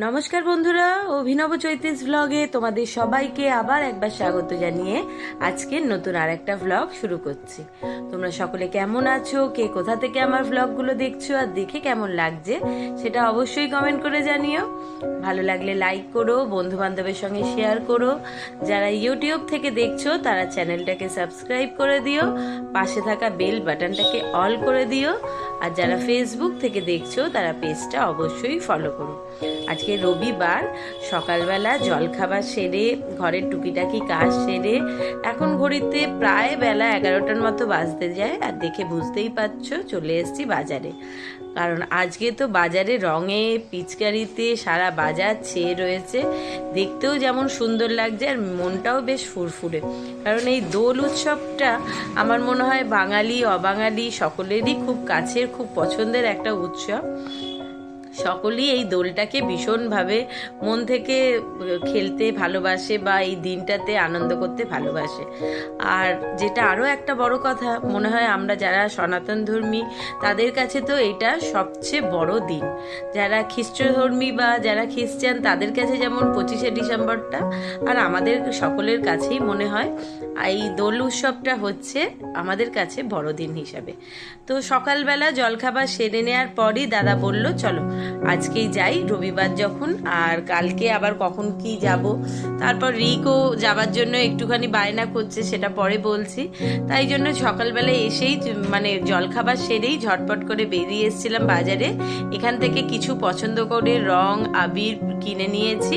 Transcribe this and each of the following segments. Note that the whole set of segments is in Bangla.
নমস্কার বন্ধুরা, অভিনব চৈতেশ ব্লগে তোমাদের সবাইকে আবার একবার স্বাগত জানিয়ে আজকের নতুন আর একটা ব্লগ শুরু করছি। তোমরা সকলে কেমন আছো, কে কোথা থেকে আমার ব্লগগুলো দেখছো আর দেখে কেমন লাগছে সেটা অবশ্যই কমেন্ট করে জানিও। ভালো লাগলে লাইক করো, বন্ধু বান্ধবের সঙ্গে শেয়ার করো। যারা ইউটিউব থেকে দেখছো তারা চ্যানেলটাকে সাবস্ক্রাইব করে দিও, পাশে থাকা বেল বাটনটাকে অল করে দিও। আর যারা ফেসবুক থেকে দেখছো তারা পেজটা অবশ্যই ফলো করো। আজকে রবিবার, সকালবেলা জলখাবার সেরে ঘরের টুকিটাকি কাজ সেরে এখন ঘড়িতে প্রায় বেলা 11টার মতো বাজতে যায়। আর দেখে বুঝতেই পারছো চলে এসেছি বাজারে, কারণ আজকে তো বাজারে রঙে পিচকারিতে সারা বাজার ছেয়ে রয়েছে। দেখতেও যেমন সুন্দর লাগছে আর মনটাও বেশ ফুরফুরে, কারণ এই দোল উৎসবটা আমার মনে হয় বাঙালি অবাঙালি সকলেরই খুব কাছের, খুব পছন্দের একটা উৎসব। সকলেই এই দোলটাকে ভীষণভাবে মন থেকে খেলতে ভালোবাসে বা এই দিনটাতে আনন্দ করতে ভালোবাসে। আর যেটা আরও একটা বড় কথা, মনে হয় আমরা যারা সনাতন ধর্মী তাদের কাছে তো এটা সবচেয়ে বড় দিন। যারা খ্রিস্টধর্মী বা যারা খ্রিস্টান তাদের কাছে যেমন 25শে ডিসেম্বরটা, আর আমাদের সকলের কাছেই মনে হয় এই দোল উৎসবটা হচ্ছে আমাদের কাছে বড়দিন হিসাবে। তো সকালবেলা জলখাবার সেরে নেওয়ার পরই দাদা বলল চলো আজকেই যাই, রবিবার যখন, আর কালকে আবার কখন কি যাব। তারপর রিকও যাবার জন্য একটুখানি বায়না করছে, সেটা পরে বলছি। তাই জন্য সকালবেলা এসেই মানে জলখাবার সেরেই ঝটপট করে বেরিয়ে এসেছিলাম বাজারে। এখান থেকে কিছু পছন্দ করে রং আবির কিনে নিয়েছি।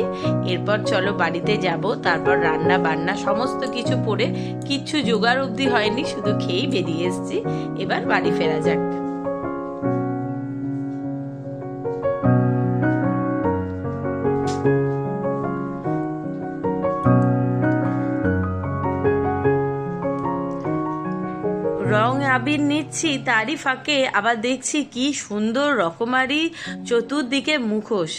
এরপর চলো বাড়িতে যাব, তারপর রান্না বান্না সমস্ত কিছু পরে কিচ্ছু জোগাড় অবধি হয়নি, শুধু খেয়েই বেরিয়ে এসেছি। এবার বাড়ি ফেরা যাক। রং আবির নিচ্ছি, তারই ফাঁকে আবার দেখছি কি সুন্দর রকমারি চতুর্দিকে মুখোশ।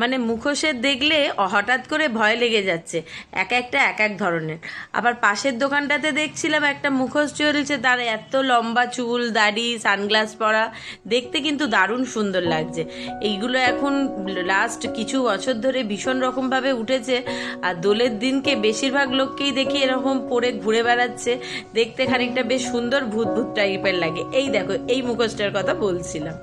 মানে মুখোশের দেখলে হঠাৎ করে ভয় লেগে যাচ্ছে, এক একটা এক এক ধরনের। আবার পাশের দোকানটাতে দেখছিলাম একটা মুখোশ চলছে, তার এত লম্বা চুল, দাড়ি, সানগ্লাস পরা, দেখতে কিন্তু দারুণ সুন্দর লাগছে। এইগুলো এখন লাস্ট কিছু বছর ধরে ভীষণ রকমভাবে উঠেছে। আর দোলের দিনকে বেশিরভাগ লোককেই দেখি এরকম পরে ঘুরে বেড়াচ্ছে, দেখতে খানিকটা বেশ সুন্দর ভূত ভূত টাইপের লাগে। এই দেখো, এই মুখোশটার কথা বলছিলাম।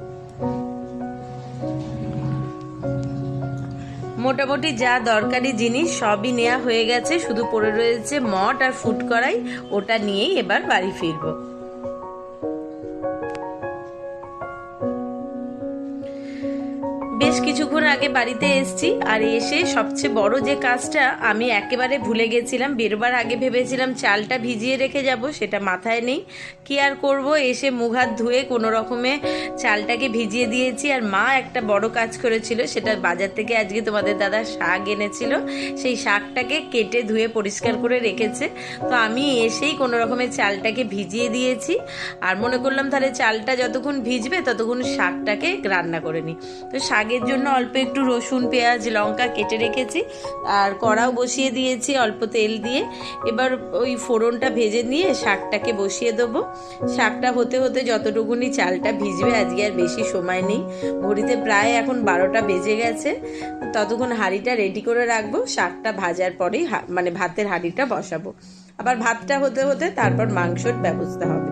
মোটামুটি যা দরকারি জিনিস সবই নেওয়া হয়ে গেছে, শুধু পড়ে রয়েছে মট আর ফুড কড়াই, ওটা নিয়েই এবার বাড়ি ফিরবো। বেশ কিছুক্ষণ আগে বাড়িতে এসেছি, আর এসে সবচেয়ে বড় যে কাজটা আমি একেবারে ভুলে গেছিলাম। বেরোবার আগে ভেবেছিলাম চালটা ভিজিয়ে রেখে যাব, সেটা মাথায় নেই। কি আর করব, এসে মুখ হাত ধুয়ে কোনো রকমে চালটাকে ভিজিয়ে দিয়েছি। আর মা একটা বড় কাজ করেছিল, সেটা বাজার থেকে আজকে তোমাদের দাদা শাক এনেছিল, সেই শাকটাকে কেটে ধুয়ে পরিষ্কার করে রেখেছে। তো আমি এসেই কোনো রকমে চালটাকে ভিজিয়ে দিয়েছি, আর মনে করলাম তাহলে চালটা যতক্ষণ ভিজবে ততক্ষণ শাকটাকে রান্না করে নিই। তো শাকের জন্য অল্প একটু রসুন, পেঁয়াজ, লঙ্কা কেটে রেখেছি, আর কড়াও বসিয়ে দিয়েছি অল্প তেল দিয়ে। এবার ওই ফোড়নটা ভেজে নিয়ে শাকটাকে বসিয়ে দেবো। শাকটা হতে হতে যতটুকুনি চালটা ভিজবে, আজকে আর বেশি সময় নেই, ঘড়িতে প্রায় এখন 12টা বেজে গেছে। ততক্ষণ হাঁড়িটা রেডি করে রাখবো, শাকটা ভাজার পরেই মানে ভাতের হাঁড়িটা বসাবো। আবার ভাতটা হতে হতে তারপর মাংসর ব্যবস্থা হবে,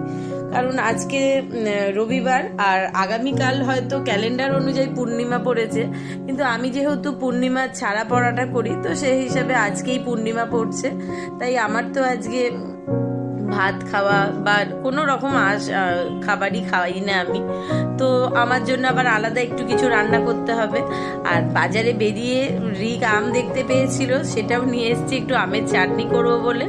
কারণ আজকে রবিবার আর আগামীকাল হয়তো ক্যালেন্ডার অনুযায়ী পূর্ণিমা পড়েছে, কিন্তু আমি যেহেতু পূর্ণিমা ছাড়া পড়াটা করি, তো সেই হিসাবে আজকেই পূর্ণিমা পড়ছে। তাই আমার তো আজকে ভাত খাওয়া বা কোনো রকম খাবারই খাওয়াই না আমি, তো আমার জন্য আবার আলাদা একটু কিছু রান্না করতে হবে। আর বাজারে বেরিয়ে রিক আম দেখতে পেয়েছিল, সেটাও নিয়ে এসেছি একটু আমের চাটনি করবো বলে।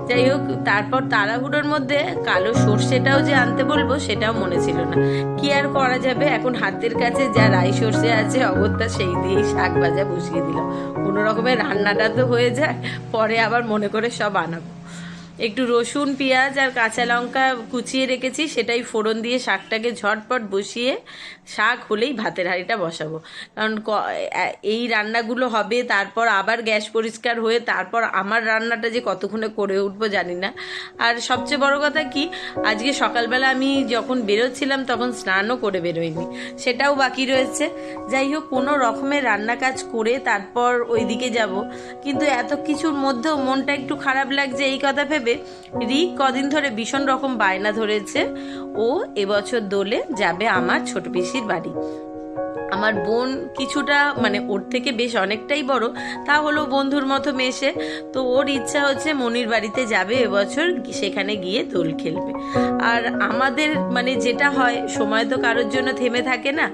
যাই হোক, তারপর তাড়াহুড়োর মধ্যে কালো সর্ষেটাও যে আনতে বলবো সেটাও মনে ছিল না। কি আর করা যাবে, এখন হাতের কাছে যা রাই সর্ষে আছে অগত্যা সেই দিয়েই শাক ভাজা বসিয়ে দিল। কোনো রকমের রান্নাটা তো হয়ে যায়, পরে আবার মনে করে সব আনাবো। একটু রসুন, পেঁয়াজ আর কাঁচা লঙ্কা কুচিয়ে রেখেছি, সেটাই ফোড়ন দিয়ে শাকটাকে ঝটপট বসিয়ে শাক হলেই ভাতের হাঁড়িটা বসাবো। কারণ এই রান্নাগুলো হবে, তারপর আবার গ্যাস পরিষ্কার হয়ে তারপর আমার রান্নাটা যে কতক্ষণে করে উঠবো জানি না। আর সবচেয়ে বড় কথা কি, আজকে সকালবেলা আমি যখন বেরোচ্ছিলাম তখন স্নানও করে বেরোইনি, সেটাও বাকি রয়েছে। যাই হোক, কোনো রকমের রান্না কাজ করে তারপর ওইদিকে যাব। কিন্তু এত কিছুর মধ্যেও মনটা একটু খারাপ লাগছে এই কথা ভেবে। রিক কদিন ধরে ভীষণ রকম বায়না ধরেছে, ও এবছর দোলে যাবে আমার ছোট পিসির বাড়ি। আমার বোন কিছুটা, মানে ওর থেকে বেশ অনেকটাই বড়, তা হলো বন্ধুর মতো মেশে। তো ওর ইচ্ছা হচ্ছে মনির বাড়িতে যাবে এবছর, সেখানে গিয়ে দোল খেলবে। আর আমাদের মানে যেটা হয়, সময় তো কারোর জন্য থেমে থাকে না।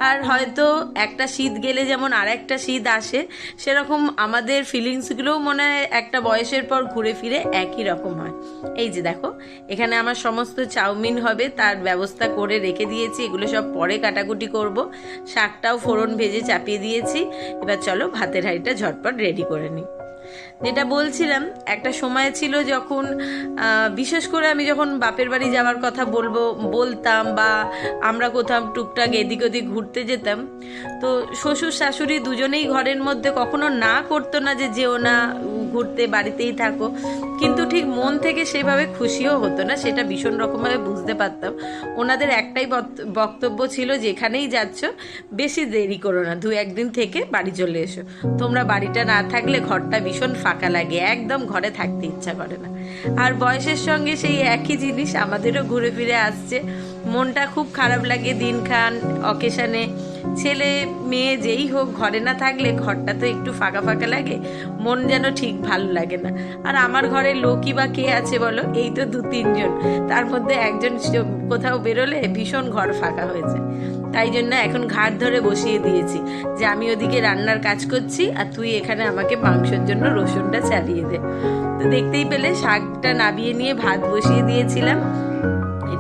আর হয়তো একটা শীত গেলে যেমন আর একটা শীত আসে, সেরকম আমাদের ফিলিংসগুলোও মনে হয় একটা বয়সের পর ঘুরে ফিরে একই রকম হয়। এই যে দেখো, এখানে আমার সমস্ত চাউমিন হবে তার ব্যবস্থা করে রেখে দিয়েছি, এগুলো সব পরে কাটাকুটি করব। শাকটাও ফোড়ন ভেজে চাপিয়ে দিয়েছি। এবার চলো ভাতের হাঁড়িটা ঝটপট রেডি করে নিই। যেটা বলছিলাম, একটা সময় ছিল যখন বিশেষ করে আমি যখন বাপের বাড়ি যাওয়ার কথা বলতাম বা আমরা কোথাও টুকটাক এদিক ওদিক ঘুরতে যেতাম, তো শ্বশুর শাশুড়ি দুজনেই ঘরের মধ্যে কখনো না করতো না যে যেও না ঘুরতে, বাড়িতেই থাকো। কিন্তু ঠিক মন থেকে সেভাবে খুশিও হতো না, সেটা ভীষণ রকমভাবে বুঝতে পারতাম। ওনাদের একটাই বক্তব্য ছিল, যেখানেই যাচ্ছ বেশি দেরি করো না, 2-1 দিন থেকে বাড়ি চলে এসো। তোমরা বাড়িটা না থাকলে ঘরটা ভীষণ ফাঁকা লাগে, একদম ঘরে থাকতে ইচ্ছা করে না। আর বয়সের সঙ্গে সেই একই জিনিস আমাদেরও ঘুরে ফিরে আসছে। মনটা খুব খারাপ লাগে দিনখান অকেশানে। ছেলে মেয়ে যেই হোক, ঘরে না থাকলে ঘরটা তো একটু ফাঁকা ফাঁকা লাগে, মন যেন ঠিক ভালো লাগে না। আর আমার ঘরে লোকই বা কে আছে বলো, এই তো 2-3 জন, তার মধ্যে একজন কোথাও বেরোলে ভীষণ ঘর ফাঁকা হয়ে যায়। তাই জন্য এখন ঘাট ধরে বসিয়ে দিয়েছি যে আমি ওদিকে রান্নার কাজ করছি আর তুই এখানে আমাকে মাংসের জন্য রসুনটা চালিয়ে দে। তো দেখতেই পেলে শাকটা নাবিয়ে নিয়ে ভাত বসিয়ে দিয়েছিলাম।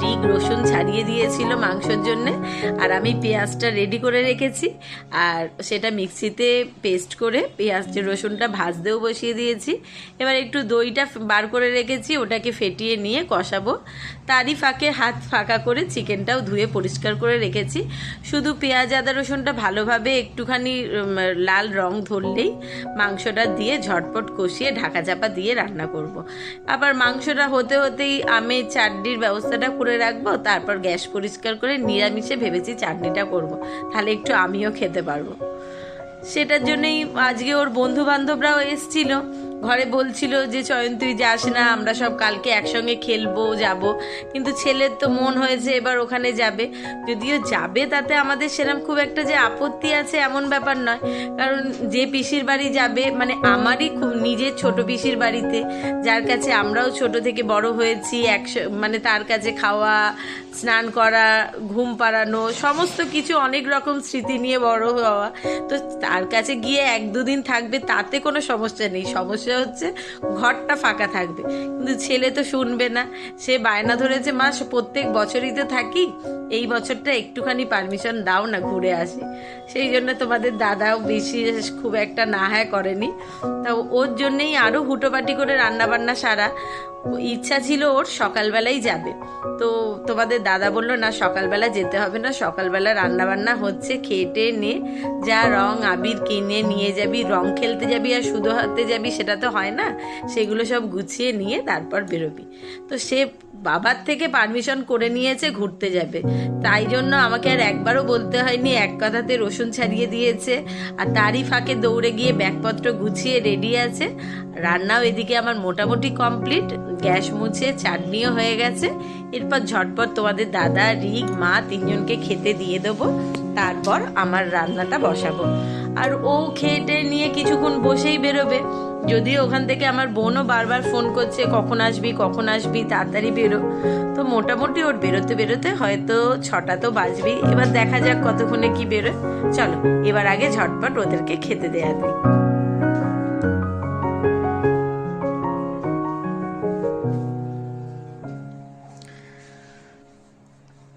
রিক রসুন ছাড়িয়ে দিয়েছিল মাংসের জন্যে, আর আমি পেঁয়াজটা রেডি করে রেখেছি, আর সেটা মিক্সিতে পেস্ট করে পেঁয়াজ রসুনটা ভাজতেও বসিয়ে দিয়েছি। এবার একটু দইটা বার করে রেখেছি, ওটাকে ফেটিয়ে নিয়ে কষাবো। তারই ফাঁকে হাত ফাঁকা করে চিকেনটাও ধুয়ে পরিষ্কার করে রেখেছি। শুধু পেঁয়াজ আদা রসুনটা ভালোভাবে একটুখানি লাল রং ধরলেই মাংসটা দিয়ে ঝটপট কষিয়ে ঢাকা চাপা দিয়ে রান্না করব। আবার মাংসটা হতে হতেই আমের চাটনির ব্যবস্থাটা করে রাখবো, তারপর গ্যাস পরিষ্কার করে নিরামিষে ভেবেছি চাটনিটা করব, তাহলে একটু আমিও খেতে পারবো। সেটার জন্যই আজকে ওর বন্ধু বান্ধবরাও এসছিল, ঘরে বলছিল যে চয়ন তুই যাস না, আমরা সব কালকে একসঙ্গে খেলবো যাব। কিন্তু ছেলের তো মন হয়েছে এবার ওখানে যাবে। যদিও যাবে, তাতে আমাদের সেরকম খুব একটা যে আপত্তি আছে এমন ব্যাপার নয়। কারণ যে পিসির বাড়ি যাবে, মানে আমারই খুব নিজের ছোট পিসির বাড়িতে, যার কাছে আমরাও ছোট থেকে বড় হয়েছি, মানে তার কাছে খাওয়া, স্নান করা, ঘুম পাড়ানো, সমস্ত কিছু অনেক রকম স্মৃতি নিয়ে বড় হওয়া। তো তার কাছে গিয়ে 1-2 দিন থাকবে, তাতে কোনো সমস্যা নেই। সমস্যা হচ্ছে ঘরটা ফাঁকা থাকবে। কিন্তু ছেলে তো শুনবে না, সে বায়না ধরেছে, মা প্রত্যেক বছরই তো থাকি, এই বছরটা একটুখানি পারমিশন দাও না, ঘুরে আসি। সেই জন্য তোমাদের দাদাও বেশি খুব একটা না হ্যাঁ করেনি। তা ওর জন্যেই আরও হুটোপাটি করে রান্নাবান্না সারা। ইচ্ছা ছিল ওর সকালবেলাই যাবে, তো তোমাদের দাদা বললো না, সকালবেলা যেতে হবে না, সকালবেলা রান্নাবান্না হচ্ছে, খেটে নে, যা রং আবির কিনে নিয়ে যাবি, রং খেলতে যাবি আর শুধু হাতে যাবি সেটা তো হয় না, সেগুলো সব গুছিয়ে নিয়ে তারপর বেরোবি। তো সে বাবার থেকে পারমিশন করে নিয়েছে ঘুরতে যাবে, তাই জন্য আমাকে আর একবারও বলতে হয়নি, এক কথাতে রসুন ছাড়িয়ে দিয়েছে। আর তারই ফাঁকে দৌড়ে গিয়ে ব্যাগপত্র গুছিয়ে রেডি আছে। রান্নাও এদিকে আমার মোটামুটি কমপ্লিট, গ্যাস মুছে চাটনিও হয়ে গেছে। এরপর ঝটপট তোমাদের দাদা, রিক, মা 3 জনকে খেতে দিয়ে দেবো, তারপর আমার রান্নাটা বসাবো। আর ও খেটে নিয়ে কিছুক্ষণ বসেই বেরোবে। যদিও ওখান থেকে আমার বোনও বারবার ফোন করছে, কখন আসবি কখন আসবি, তাড়াতাড়ি বেরো। তো মোটামুটি ওর বেরোতে বেরোতে হয়তো 6টা তো বাজবেই। এবার দেখা যাক কতক্ষণে কি বেরোয়। চলো এবার আগে ঝটপট ওদেরকে খেতে দেয়া দিই।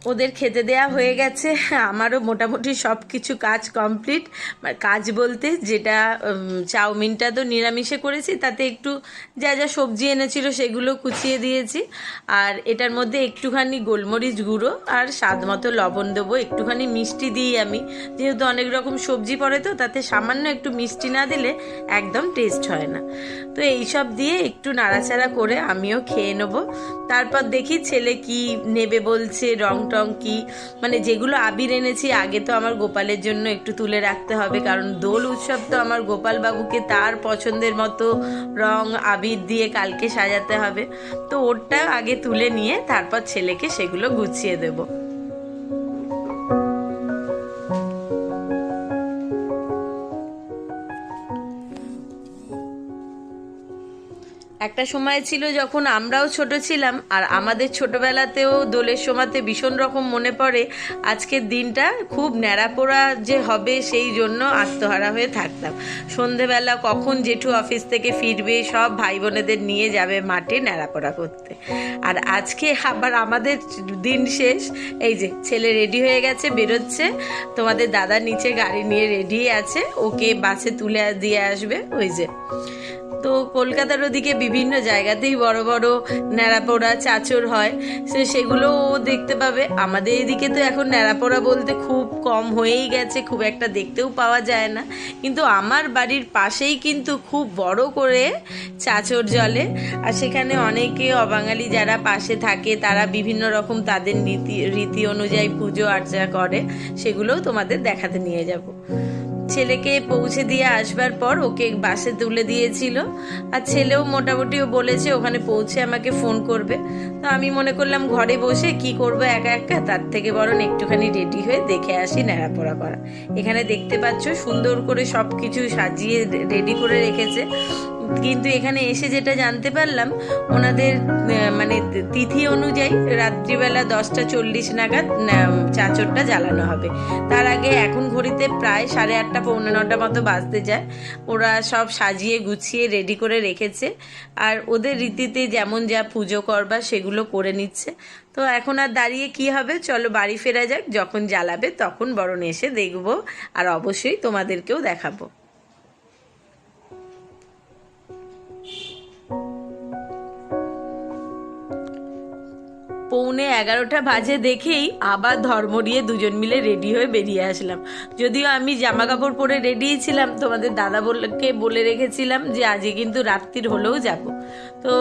ওদের খেতে দেয়া হয়ে গেছে, আমারও মোটামুটি সব কিছু কাজ কমপ্লিট। কাজ বলতে যেটা চাউমিনটা তো নিরামিষে করেছি, তাতে একটু যা যা সবজি এনেছিল সেগুলো কুচিয়ে দিয়েছি, আর এটার মধ্যে একটুখানি গোলমরিচ গুঁড়ো আর স্বাদ মতো লবণ দেবো, একটুখানি মিষ্টি দিই আমি, যেহেতু অনেক রকম সবজি পড়ে তো তাতে সামান্য একটু মিষ্টি না দিলে একদম টেস্ট হয় না। তো এইসব দিয়ে একটু নাড়াচাড়া করে আমিও খেয়ে নেবো। তারপর দেখি ছেলে কি নেবে বলছে, রং টং কি, মানে যেগুলো আবির এনেছি আগে তো আমার গোপালের জন্য একটু তুলে রাখতে হবে, কারণ দোল উৎসব তো আমার গোপাল বাবুকে তার পছন্দের মতো রং আবির দিয়ে কালকে সাজাতে হবে। তো ওরটা আগে তুলে নিয়ে তারপর ছেলেকে সেগুলো গুছিয়ে দেবো। একটা সময় ছিল যখন আমরাও ছোট ছিলাম, আর আমাদের ছোটবেলাতেও দোলের সময়তে ভীষণ রকম মনে পড়ে আজকের দিনটা খুব ন্যাড়াপোড়া যে হবে, সেই জন্য আত্মহারা হয়ে থাকতাম। সন্ধেবেলা কখন জেঠু অফিস থেকে ফিরবে, সব ভাই বোনেদের নিয়ে যাবে মাঠে ন্যাড়াপোড়া করতে। আর আজকে আবার আমাদের দিন শেষ। এই যে ছেলে রেডি হয়ে গেছে, বেরোচ্ছে, তোমাদের দাদা নিচে গাড়ি নিয়ে রেডি আছে, ওকে বাসে তুলে দিয়ে আসবে। ওই যে তো কলকাতার ওদিকে বিভিন্ন জায়গাতেই বড় বড় ন্যাড়াপোড়া চাচর হয়, সেগুলো ও দেখতে পাবে। আমাদের এদিকে তো এখন ন্যাড়াপোড়া বলতে খুব কম হয়েই গেছে, খুব একটা দেখতেও পাওয়া যায় না, কিন্তু আমার বাড়ির পাশেই কিন্তু খুব বড় করে চাচর জ্বলে, আর সেখানে অনেকে অবাঙালি যারা পাশে থাকে তারা বিভিন্ন রকম তাদের রীতি অনুযায়ী পুজো আর্চা করে, সেগুলোও তোমাদের দেখাতে নিয়ে যাব। ছেলেকে পৌঁছে দিয়ে আসবার পর ওকে বাসে তুলে দিয়েছিল, আর ছেলেও মোটামুটিও বলেছে ওখানে পৌঁছে আমাকে ফোন করবে। তো আমি মনে করলাম ঘরে বসে কি করব একা একা, তার থেকে বরং একটুখানি রেডি হয়ে দেখে আসি ন্যাড়াপোড়া করা। এখানে দেখতে পাচ্ছ সুন্দর করে সব কিছু সাজিয়ে রেডি করে রেখেছে, কিন্তু এখানে এসে যেটা জানতে পারলাম ওনাদের মানে তিথি অনুযায়ী রাত্রিবেলা 10:40 নাগাদ চাঁচরটা জ্বালানো হবে। তার আগে এখন ঘড়িতে প্রায় 8:30 পৌনে 9টা মতো বাজতে যায়। ওরা সব সাজিয়ে গুছিয়ে রেডি করে রেখেছে, আর ওদের রীতিতে যেমন যা পুজো করবার সেগুলো করে নিচ্ছে। তো এখন আর দাঁড়িয়ে কি হবে, চলো বাড়ি ফেরা যাক, যখন জ্বালাবে তখন বরং এসে দেখবো, আর অবশ্যই তোমাদেরকেও দেখাবো। পৌনে 11টা বাজে দেখেই আবার ধর্ম নিয়ে দুজন মিলে রেডি হয়ে বেরিয়ে আসলাম। যদিও আমি জামা কাপড় পরে রেডিই ছিলাম, তোমাদের দাদা বলে রেখেছিলাম যে আজকে কিন্তু রাত্রির হলেও যাব। তো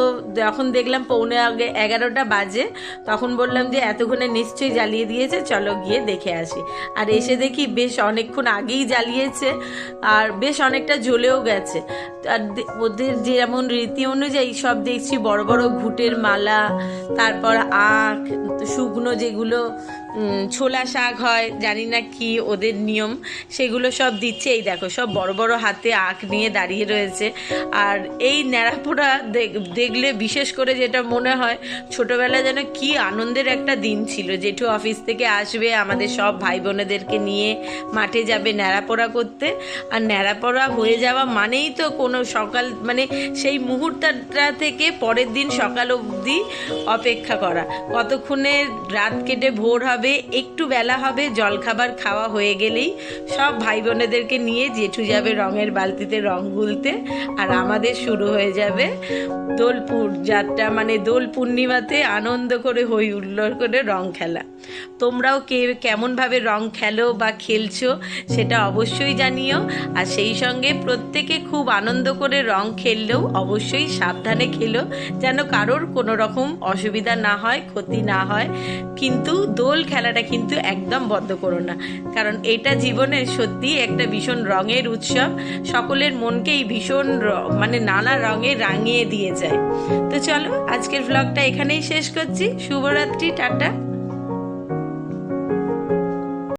যখন দেখলাম পৌনে 11টা বাজে, তখন বললাম যে এতক্ষণে নিশ্চয়ই জ্বালিয়ে দিয়েছে, চলো গিয়ে দেখে আসি। আর এসে দেখি বেশ অনেকক্ষণ আগেই জ্বালিয়েছে, আর বেশ অনেকটা জ্বলেও গেছে। আর ওদের যেমন রীতি অনুযায়ী সব দেখছি বড় বড় ঘুঁটের মালা, তারপর আখ, শুকনো যেগুলো ছোলা শাক হয়, জানি না কি ওদের নিয়ম, সেগুলো সব দিচ্ছে। এই দেখো সব বড় বড় হাতে আখ নিয়ে দাঁড়িয়ে রয়েছে। আর এই ন্যাড়াপোড়া দেখলে বিশেষ করে যেটা মনে হয় ছোটবেলা যেন কি আনন্দের একটা দিন ছিল। জেঠু অফিস থেকে আসবে, আমাদের সব ভাই বোনেদেরকে নিয়ে মাঠে যাবে ন্যাড়াপোড়া করতে, আর ন্যাড়াপোড়া হয়ে যাওয়া মানেই তো কোনো সকাল, মানে সেই মুহূর্তটা থেকে পরের দিন সকাল অবধি অপেক্ষা করা, কতক্ষণে রাত কেটে ভোর হবে, একটু বেলা হবে, জলখাবার খাওয়া হয়ে গেলেই সব ভাই বোনেদেরকে নিয়ে জেঠু যাবে রঙের বালতিতে রং গুলতে, আর আমাদের শুরু হয়ে যাবে দোলপুর যাত্রা, মানে দোল পূর্ণিমাতে আনন্দ করে হই হুল্লোড় করে রং খেলা। তোমরাও কেমনভাবে রং খেলো বা খেলছো সেটা অবশ্যই জানিও, আর সেই সঙ্গে প্রত্যেকে খুব আনন্দ করে রং খেললেও অবশ্যই সাবধানে খেলো, যেন কারোর কোনো রকম অসুবিধা না হয়, ক্ষতি না হয়। কিন্তু দোল খেলাটা কিন্তু একদম বন্ধ করো না, কারণ এটা জীবনের সত্যি একটা ভীষণ রঙের উৎসব, সকলের মনকেই ভীষণ মানে নানা রঙে রাঙিয়ে দিয়ে যায়। তো চলো আজকের ভ্লগটা এখানেই শেষ করছি। শুভরাত্রি, টাটা।